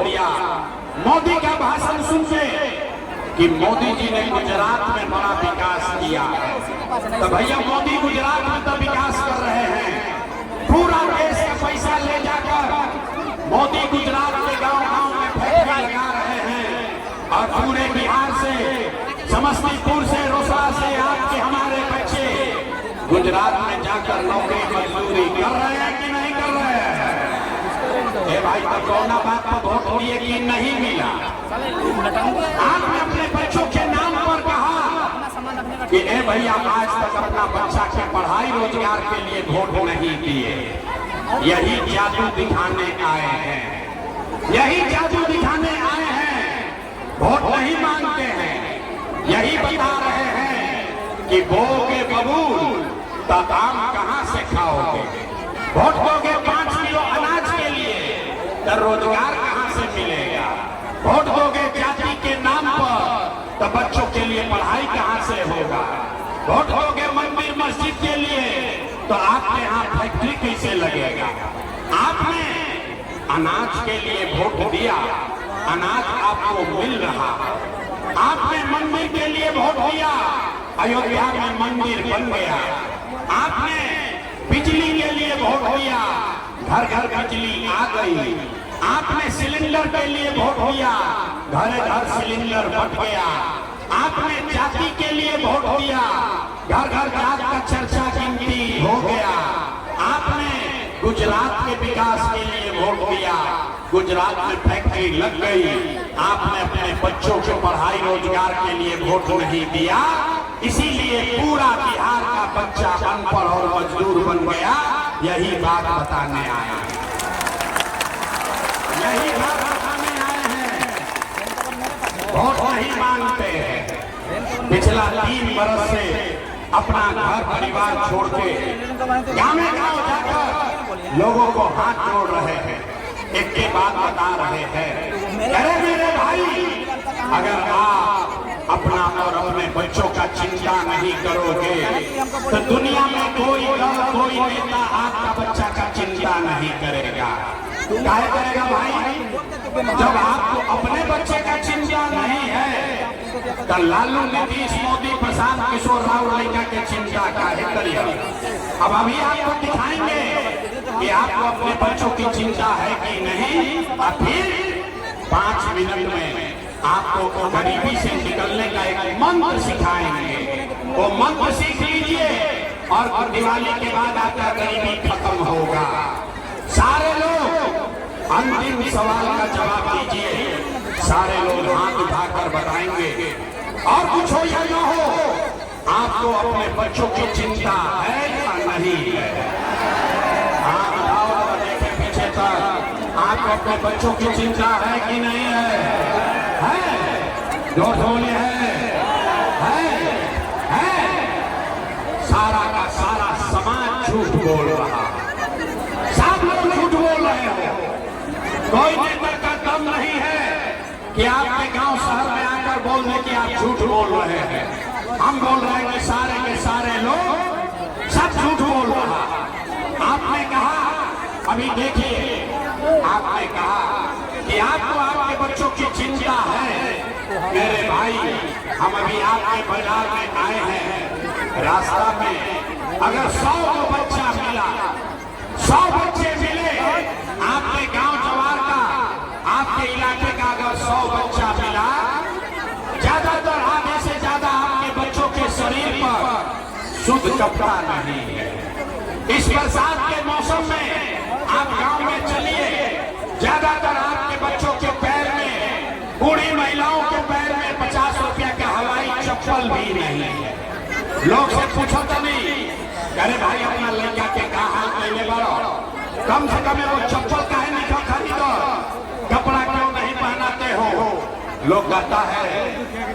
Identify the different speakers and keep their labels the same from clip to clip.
Speaker 1: दिया। मोदी का भाषण सुनते कि मोदी जी ने गुजरात में बड़ा विकास किया है, तो भैया मोदी गुजरात में तो विकास कर रहे हैं, पूरा देश का पैसा ले जाकर मोदी गुजरात के गांव-गांव में फैक्ट्री लगा रहे हैं और पूरे बिहार से, समस्तीपुर से, रोसड़ा से आपके हमारे बच्चे गुजरात में जाकर नौकरी मजदूरी कर रहे हैं कि नहीं कर रहे हैं? ए भाई, तो कोरोना बात पर वोट दिए कि नहीं मिला? आपने अपने बच्चों के नाम पर कहा कि ए भैया आज तक अपना बच्चा के पढ़ाई रोजगार के लिए वोट नहीं दिए। यही जादू दिखाने आए हैं, यही जादू दिखाने आए हैं। वोट नहीं मांगते हैं, यही बता रहे हैं कि बोगे बबूल तो आम कहां से खाओगे। वोट दोगे 5 किलो अनाज के लिए तो रोजगार कहां से मिलेगा। वोट दोगे जाति के नाम पर तो बच्चों के लिए पढ़ाई कहां से होगा। वोट दोगे मंदिर मस्जिद के लिए तो आपके यहाँ फैक्ट्री कैसे लगेगा। आपने अनाज के लिए वोट दिया, अनाज आपको मिल रहा। आपने मंदिर के लिए वोट दिया, अयोध्या में मंदिर बन गया। आपने बिजली के लिए वोट दिया, घर घर बिजली आ गई। आपने सिलेंडर के लिए वोट दिया, घर घर सिलेंडर बट गया। आपने जाति के लिए वोट दिया, घर घर जात का चर्चा गिनती हो गया। आपने गुजरात के विकास के लिए वोट दिया, गुजरात में फैक्ट्री लग गई। आपने अपने बच्चों के पढ़ाई रोजगार के लिए वोट नहीं दिया, इसीलिए पूरा बिहार का बच्चा अनपढ़ और मजदूर बन गया। यही बात बताने आया है, यही बात बताने आए हैं। वोट नहीं मांगते हैं। पिछला 3 बरस से अपना घर परिवार छोड़ के गाँव जाकर लोगों को हाथ जोड़ रहे हैं, एक के बाद बता रहे हैं, अरे मेरे भाई, अगर आप अपना और अपने बच्चों का चिंता नहीं करोगे तो दुनिया में कोई नेता आपका बच्चा का चिंता नहीं करेगा। काहे करेगा भाई? जब आपको अपने बच्चे का चिंता नहीं है तो लालू, नीतीश, मोदी, प्रसाद, किशोर राव लड़का के चिंता काहे करिए। अब अभी आपको दिखाएंगे कि आपको अपने बच्चों की चिंता है कि नहीं, और फिर 5 मिनट में आपको गरीबी से निकलने का एक मंत्र सिखाएंगे। वो मंत्र सीख लीजिए और दिवाली के बाद आपका गरीबी खत्म होगा। सारे लोग अंतिम सवाल का जवाब दीजिए। सारे लोग हाथ उठाकर बताएंगे, और कुछ हो या न हो, आपको अपने बच्चों की चिंता है या नहीं है? हाथ उठाओ और देखें पीछे तक, आपको अपने बच्चों की चिंता है कि नहीं है? जोर बोले है। सारा का सारा समाज झूठ बोल रहा, सब लोग झूठ बोल रहे हो। कोई नेता का दम नहीं है कि आपके गांव शहर में आकर बोल दे कि आप झूठ बोल रहे हैं। हम बोल रहे हैं कि सारे के सारे लोग सब झूठ बोल रहा। आपने कहा, अभी देखिए, आपने कहा कि आपको आपके बच्चों की चिंता है। मेरे भाई, हम अभी आपके बाजार में आए हैं, रास्ता में अगर 100 को बच्चा मिला, 100 बच्चे मिले आपके गांव जवार का, आपके इलाके का अगर 100 बच्चा मिला, ज्यादातर आधे से ज्यादा आपके बच्चों के शरीर पर शुद्ध कपड़ा नहीं है। इस बरसात के मौसम में आप गांव में चलिए, ज्यादातर आपके बच्चों के पैर में, बूढ़ी महिलाओं के पैर में 50 रुपया का हवाई चप्पल भी नहीं है। लोग से पूछो तो नहीं, अरे भाई अपना लड़का के का हाल कैले बड़ो, कम से कम वो चप्पल काहे नहीं खरीदो, कपड़ा क्यों नहीं पहनाते हो। लोग कहता है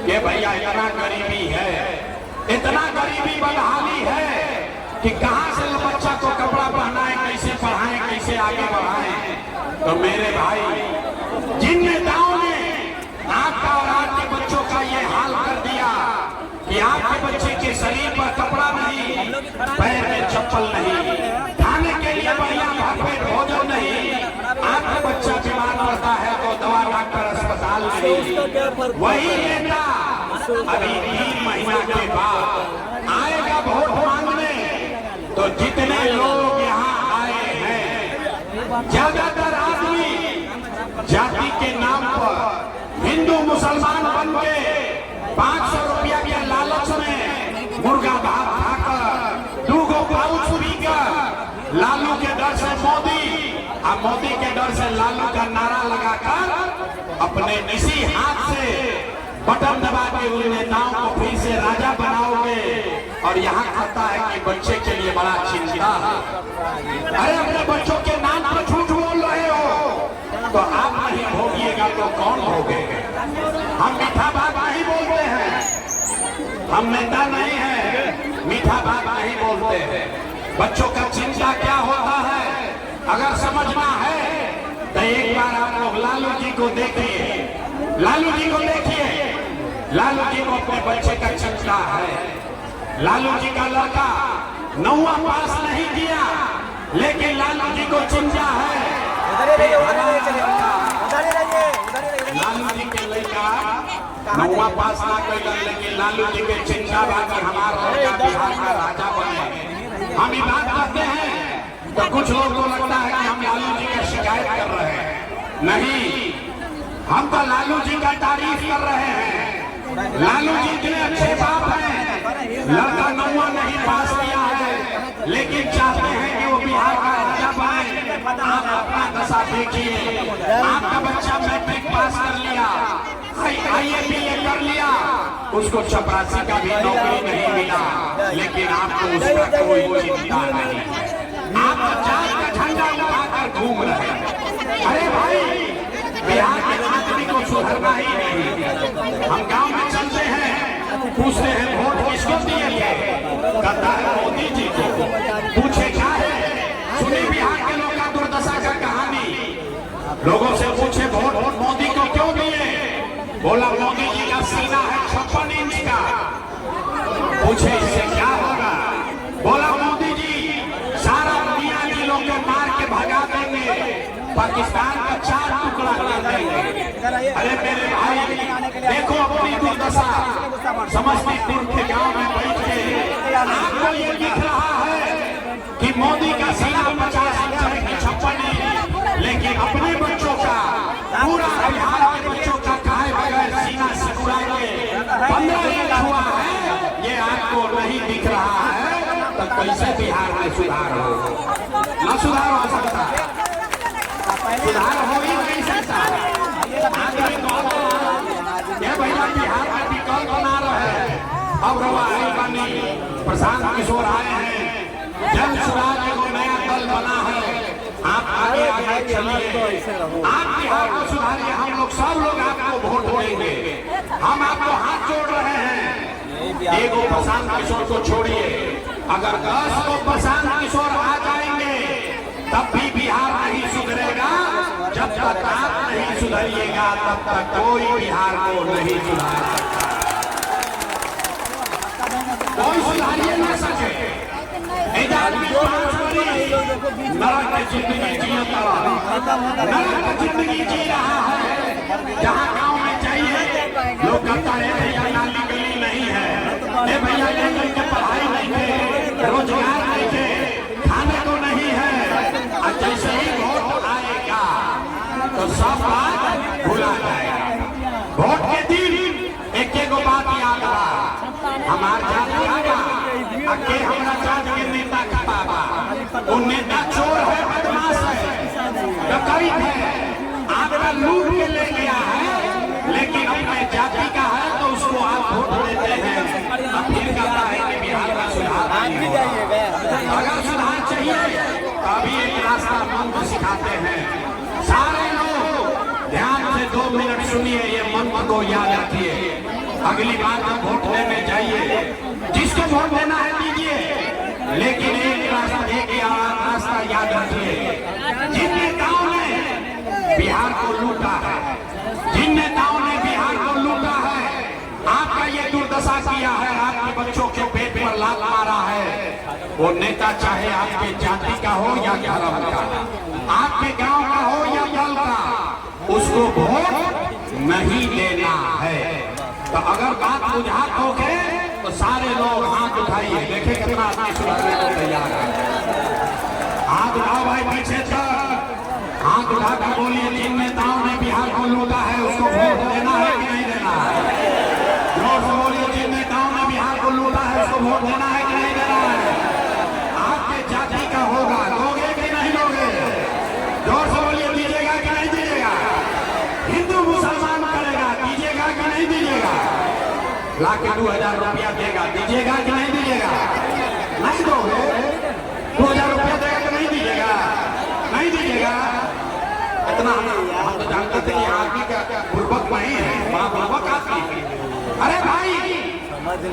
Speaker 1: कि भैया इतना गरीबी है, इतना गरीबी बदहाली है कि कहां से बच्चा को कपड़ा पहनाए, कैसे पढ़ाएं, कैसे आगे बढ़ाएं। तो मेरे भाई, जिन नेताओं ने आपका और आपके बच्चों का ये हाल कर दिया कि आपके बच्चे के शरीर पर कपड़ा नहीं, पैर में चप्पल नहीं, खाने के लिए बढ़िया भरपेट भोजन नहीं, आपका बच्चा बीमार पड़ता है तो दवा डॉक्टर अस्पताल में वही नेता अभी 3 महीना के बाद आएगा वोट मांगने। तो जितने लोग यहाँ आए हैं ज्यादातर आदमी जाति के नाम पर हिंदू मुसलमान बन के 500 रुपया के लालच में मुर्गा भात खाकर 2 गो पाउच पीकर लालू के डर से मोदी और मोदी के डर से लालू का नारा लगाकर अपने इसी हाथ से बटन दबा के उन नेताओं को फिर से राजा बनाओगे। और यहाँ कहता है कि बच्चे के लिए बड़ा चिंता है। अरे अपने बच्चों के नाम पर झूठ बोल रहे हो तो आप नहीं भोगिएगा तो कौन भोगेगा? हम मीठा बात नहीं बोलते हैं, हम नेता नहीं है, मीठा बात नहीं बोलते हैं। बच्चों का चिंता क्या होता है अगर समझना है तो एक बार आप लोग लालू जी को देखिए, लालू जी को देखिए। लालू जी को अपने बच्चे का चिंता है। लालू जी का लड़का 9वां पास नहीं किया लेकिन लालू जी को चिंता है। लालू जी के लड़का 9वां पास ना कर लेकिन लालू जी के चिंता बा कि हमारा लड़का बिहार का राजा बने। हम ये बात करते हैं तो कुछ लोगों को लगता है कि हम लालू जी की शिकायत कर रहे हैं। नहीं, हम तो लालू जी का तारीफ कर रहे हैं। लालू जी इतने अच्छे बाप हैं, लड़का 9वां नहीं पास किया है लेकिन चाहते हैं कि वो बिहार का राजा बने। आप अपना दशा देखिए, आपका बच्चा मैट्रिक पास कर लिया, IABA कर लिया, उसको चपरासी का भी नौकरी नहीं मिला लेकिन आपको उसका कोई चिंता नहीं। आप जात का झंडा उठाकर घूम रहे हैं। अरे भाई, बिहार के आदमी को सुधरना ही नहीं। हम गांव में चलते हैं, पूछते हैं वोट किसको दिए थे, कहता है मोदी जी को। पूछे क्या है, सुने बिहार के लोग का दुर्दशा का कहानी। लोगों से पूछे वोट मोदी को क्यों दिए, बोला मोदी जी का सीना है 56 इंच का। पूछे इससे क्या होगा, बोला मोदी जी सारा दुनिया के लोग को मार के भगा देंगे, पाकिस्तान का 4 टुकड़ा कर देंगे। अरे मेरे भाई देखो अपनी दुर्दशा। समस्तीपुर के गांव में बैठ के आपको ये दिख रहा है कि मोदी का सीना 50 इंच है कि 56 इंच, लेकिन अपने बच्चों का, पूरा बिहार के बच्चों का काहे बगैर सीना सिकुड़ा के 15 इंच हुआ है, ये आपको नहीं दिख रहा है। तो कैसे बिहार में सुधार हो? न सुधार हो सकता, सुधार हो ही नहीं सकता। ये भैया बिहार में विकल्प बना रहे हैं। अब रवाई बनी, प्रशांत किशोर आए हैं, जन सुराज को नया दल बना है। आप आगे आगे चलिए, आप बिहार को सुधारिए। हम लोग सब लोग आपको वोट देंगे, हम आपको हाथ जोड़ रहे हैं। एगो प्रशांत किशोर को छोड़िए, अगर 10 को प्रशांत किशोर आ जाएंगे तब भी बिहार नहीं सुधरेगा। जब तक आप नहीं सुधरिएगा तब तक कोई बिहार को नहीं सुधार सकता। कोई सुधारिए ना सके। नरक की जिंदगी जिया, नरक की जिंदगी जी रहा है। जहाँ गांव में जाइए लोग कहता है भैया नाली गली नहीं है, भैया लेकर के पढ़ाई नहीं है, रोजगार नहीं है, खाने को नहीं है। जैसे ही वोट आएगा तो सब बात भुला जाएगा। वोट के दिन एक बात याद रहा, हमार जात आगा के हमरा जात के नेता का बाबा, वो नेता चोर है, बदमाश है, डकैत है, आपका लूट के ले गया है, लेकिन अपने जाति का है तो उसको आप वोट देते हैं। अब फिर कहता है कि बिहार का सुधार नहीं होगा। अगर सुधार चाहिए तो अभी एक रास्ता मंत्र सिखाते हैं। सारे लोग ध्यान से 2 मिनट सुनिए, ये मंत्र को याद रखिए। अगली बार आप वोट देने जाइए, जिसको वोट देना है दीजिए, लेकिन एक रास्ता याद रखिए। जिन नेताओं ने बिहार को लूटा है, जिन नेताओं ने बिहार को लूटा है, आपका ये दुर्दशा किया है, आपके बच्चों के पेट पर लात मारा है, वो नेता चाहे आपके जाति का हो या धर्म का, आपके गांव का हो या दल का, उस उसको वोट नहीं देना है। तो अगर बात बुझात हो गए तो सारे लोग हाथ उठाइए, देखे कितना आदमी सुधरने को तैयार है। हाथ उठाओ भाई पीछे तक, हाथ उठाकर बोलिए जिन नेताओं ने बिहार को लूटा है उसको वोट देना है कि नहीं देना है। जोर से बोलिए जिन नेताओं ने बिहार को लूटा है उसको वोट देना है कि नहीं देना है। आपके जाति का होगा, लोगे कि नहीं लोगे? जोर से बोलिए दीजिएगा कि नहीं दीजिएगा। हिंदू मुसलमान करेगा, दीजिएगा कि नहीं दीजिएगा। लाके 2000 रुपया देगा, दीजिएगा कि नहीं दीजिएगा। नहीं दोगे 2000 रुपया देगा कि नहीं दीजिएगा, नहीं दीजिएगा। इतना हम तो जानते थे कि आदमी का पूर्वक नहीं है, वहां पूर्वक आदमी। अरे भाई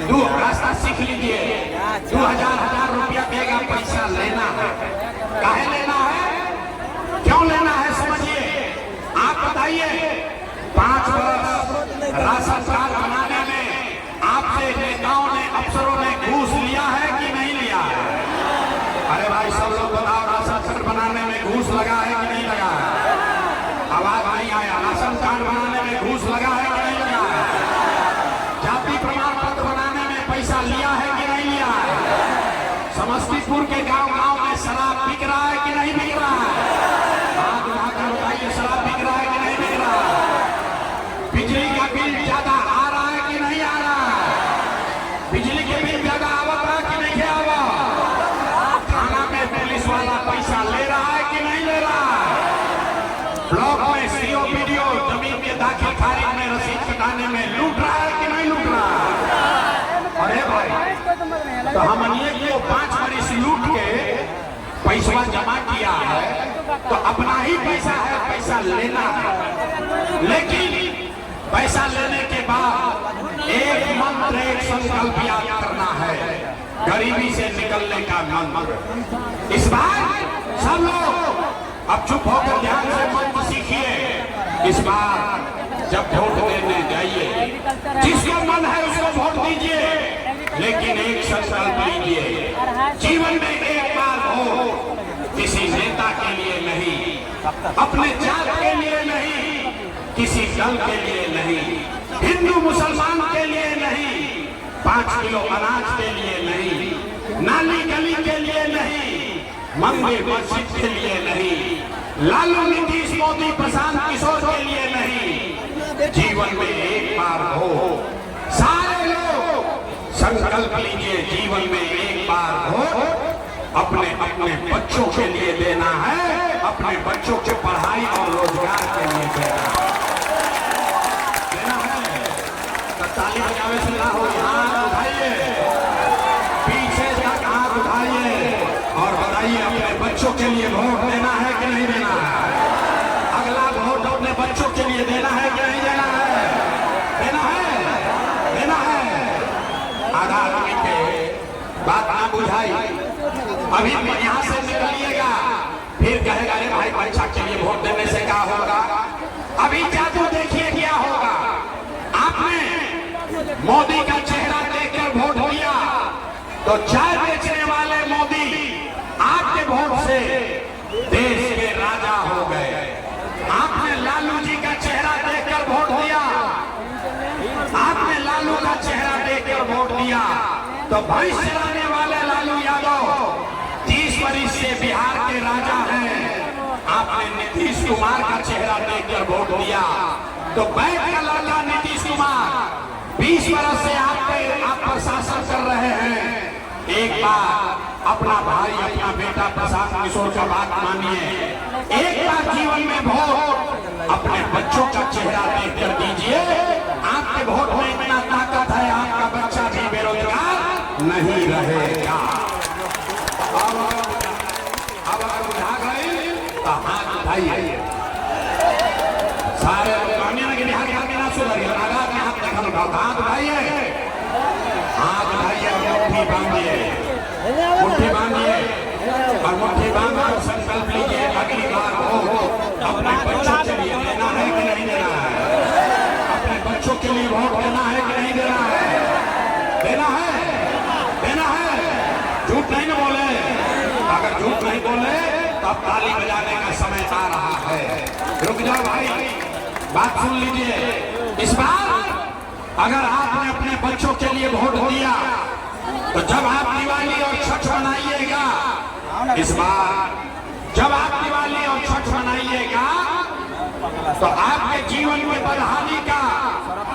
Speaker 1: तू रास्ता सीख लीजिए, 2000 रुपया देगा, पैसा लेना है। काहे लेना है, क्यों लेना है समझिए। आप बताइए 5 वर्ष राशन कार्ड बनाने में आपसे नेताओं ने, अफसरों ने घूस लिया है कि नहीं लिया है। अरे भाई सब लोग बताओ, राशन कार्ड बनाने में घूस लगा है कि नहीं लगा है। आवाज नहीं आया। राशन कार्ड बनाने में घूस लगा है कि नहीं लगा है। जाति प्रमाण पत्र बनाने में पैसा लिया है कि नहीं लिया है। समस्तीपुर के गांव-गांव में शराब बिक रहा है कि नहीं बिक रहा है। हाथ उठाकर बताइए शराब बिक रहा है कि नहीं बिक रहा है। बिजली का बिल ज्यादा आ रहा है कि नहीं आ रहा है। बिजली के बिल ज्यादा आवत है कि नहीं आवत। थाना में पुलिस वाला पैसा ले रहा है कि नहीं ले रहा है। ब्लॉक में सीओ वीडियो जमीन के दाखिल खारिज में रसीद कटाने में लूट रहा है कि नहीं लूट रहा है। अरे भाई तो हम को 5 वर्ष लूट के पैसा जमा किया है तो अपना ही पैसा है, पैसा लेना है। लेकिन पैसा लेने के बाद एक मंत्र, एक संकल्प याद करना है, गरीबी से निकलने का मंत्र। इस बार सब लोग अब चुप होकर ध्यान से मंत्र सीखिए। इस बार जब वोट देने जाइए, जिसको मन है उसको वोट दीजिए, लेकिन एक संकल्प लीजिए, जीवन में एक बार वोट किसी नेता के लिए नहीं, अपने जात के लिए नहीं, किसी दल के लिए नहीं, हिंदू मुसलमान के लिए नहीं, 5 किलो अनाज के लिए नहीं, नाली गली के लिए नहीं, मंदिर मस्जिद के लिए नहीं, लालू नीतीश मोदी प्रशांत किशोर के लिए नहीं। जीवन में एक बार हो, सारे लोग संकल्प लीजिए, जीवन में एक बार हो अपने अपने बच्चों के लिए देना है, अपने बच्चों के पढ़ाई और रोजगार के लिए देना है। तो ताली बजावे से ना हो, हाथ उठाइए, पीछे तक हाथ उठाइए और बताइए अपने बच्चों के लिए वोट देना है कि नहीं देना है। अगला वोट अपने बच्चों के लिए देना है कि नहीं देना है। देना है, देना है। आधा आदमी के बात ना बुझाई, अभी यहाँ से निकलिएगा फिर कहेगा अरे भाई परीक्षा के लिए वोट देने से क्या होगा। अभी जादू देखिए क्या होगा। आपने मोदी का चेहरा देखकर वोट दिया तो चाय बेचने वाले मोदी आपके वोट से देश के राजा हो गए। आपने लालू जी का चेहरा देखकर वोट दिया, आपने लालू का चेहरा देखकर वोट दिया तो भैंस चलाने वाले लालू यादव 30 वर्ष से बिहार के राजा हैं। आपने नीतीश कुमार का चेहरा देखकर वोट दिया तो बैंक का लड़का नीतीश कुमार 20 वर्ष से आप प्रशासन कर रहे हैं। एक बार अपना भाई, अपना बेटा प्रशांत किशोर का बात मानिए, एक बार जीवन में वोट अपने बच्चों का चेहरा देखकर दीजिए। आपके वोट में इतना ताकत है, आपका बच्चा भी बेरोजगार नहीं रहेगा। अब अगर बुझा गए तो हाथ उठाइए। सारे कामयाबी के बिहार के ना सुधरिए, लगा के हाथ देखा उठाओ, हाथ उठाइए, हाथ उठाइए और मुट्ठी बांधिए, मुट्ठी बांधिए और मुट्ठी बांधकर संकल्प लीजिए अगली बार हो अपने बच्चों के लिए देना है कि नहीं देना है। अपने बच्चों के लिए वोट देना है कि नहीं देना है। देना है, देना है। झूठ नहीं ना बोले, अगर झूठ नहीं बोले तो अब ताली बजाने का समय आ रहा है। रुक जाओ भाई, बात सुन लीजिए, इस बार अगर आपने अपने बच्चों के लिए वोट दिया तो जब आप दिवाली और छठ मनाइएगा, इस बार जब आप दिवाली और छठ मनाइएगा तो आपके जीवन में बदहाली का,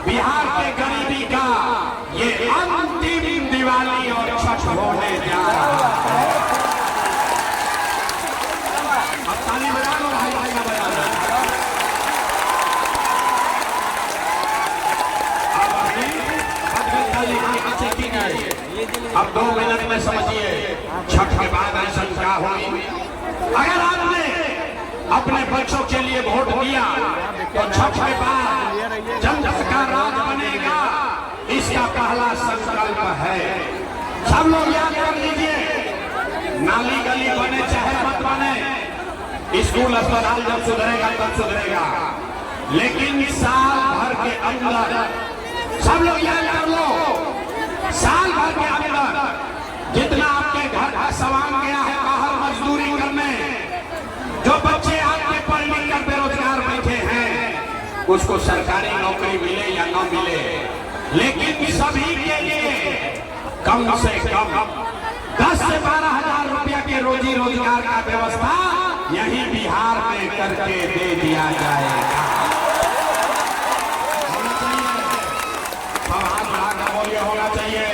Speaker 1: बिहार के गरीबी का ये अंतिम दिवाली और छठ होने जा रहा है। अब ताली बजा लो भाई, भाई का बजाना। अब अब 2 मिनट में समझिए छठ के बाद ऐसा क्या हुई। अगर आपने अपने बच्चों के लिए वोट दिया तो छठ के बाद जनता का राज बनेगा, इसका पहला संकल्प है। सब लोग याद कर लीजिए, नाली गली बने चाहे मत बने, स्कूल अस्पताल जब सुधरेगा तब सुधरेगा, लेकिन साल भर के अंदर, सब लोग याद कर लो, साल भर के अंदर जितना आपके घर का सामान गया है बाहर मजदूरी करने, जो बच्चे आपके पढ़ लिख कर बेरोजगार बैठे हैं, उसको सरकारी नौकरी मिले या न मिले, लेकिन सभी के लिए कम से कम 10 से 12 हजार रुपया के रोजी रोजगार का व्यवस्था यही बिहार में करके दे दिया जाएगा। होना चाहिए, सब हाथ बढ़ाकर बोलिए, होना चाहिए,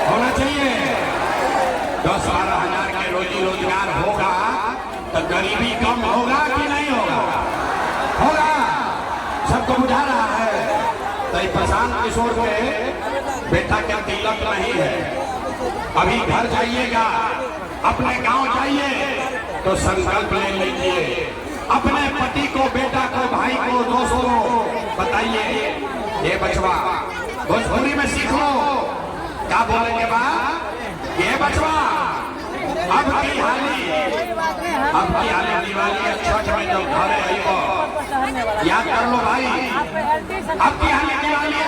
Speaker 1: होना चाहिए। 10-12 हजार के रोजी रोजगार होगा तो गरीबी कम होगा कि नहीं होगा? होगा। सबको बुझा रहा है। तो प्रशांत किशोर के बेटा क्या तिलक नहीं है, अभी घर जाइएगा, अपने गांव जाइए तो संकल्प ले लीजिए, अपने पति को, बेटा को, भाई को, दोस्तों को बताइए, ये बचवा भोजपुरी में सीख लो, क्या बोलेंगे बाद, ये बचवा अब की हाली दिवाली छठ में जब घरे आई, याद कर लो भाई, अब की हाली दिवाली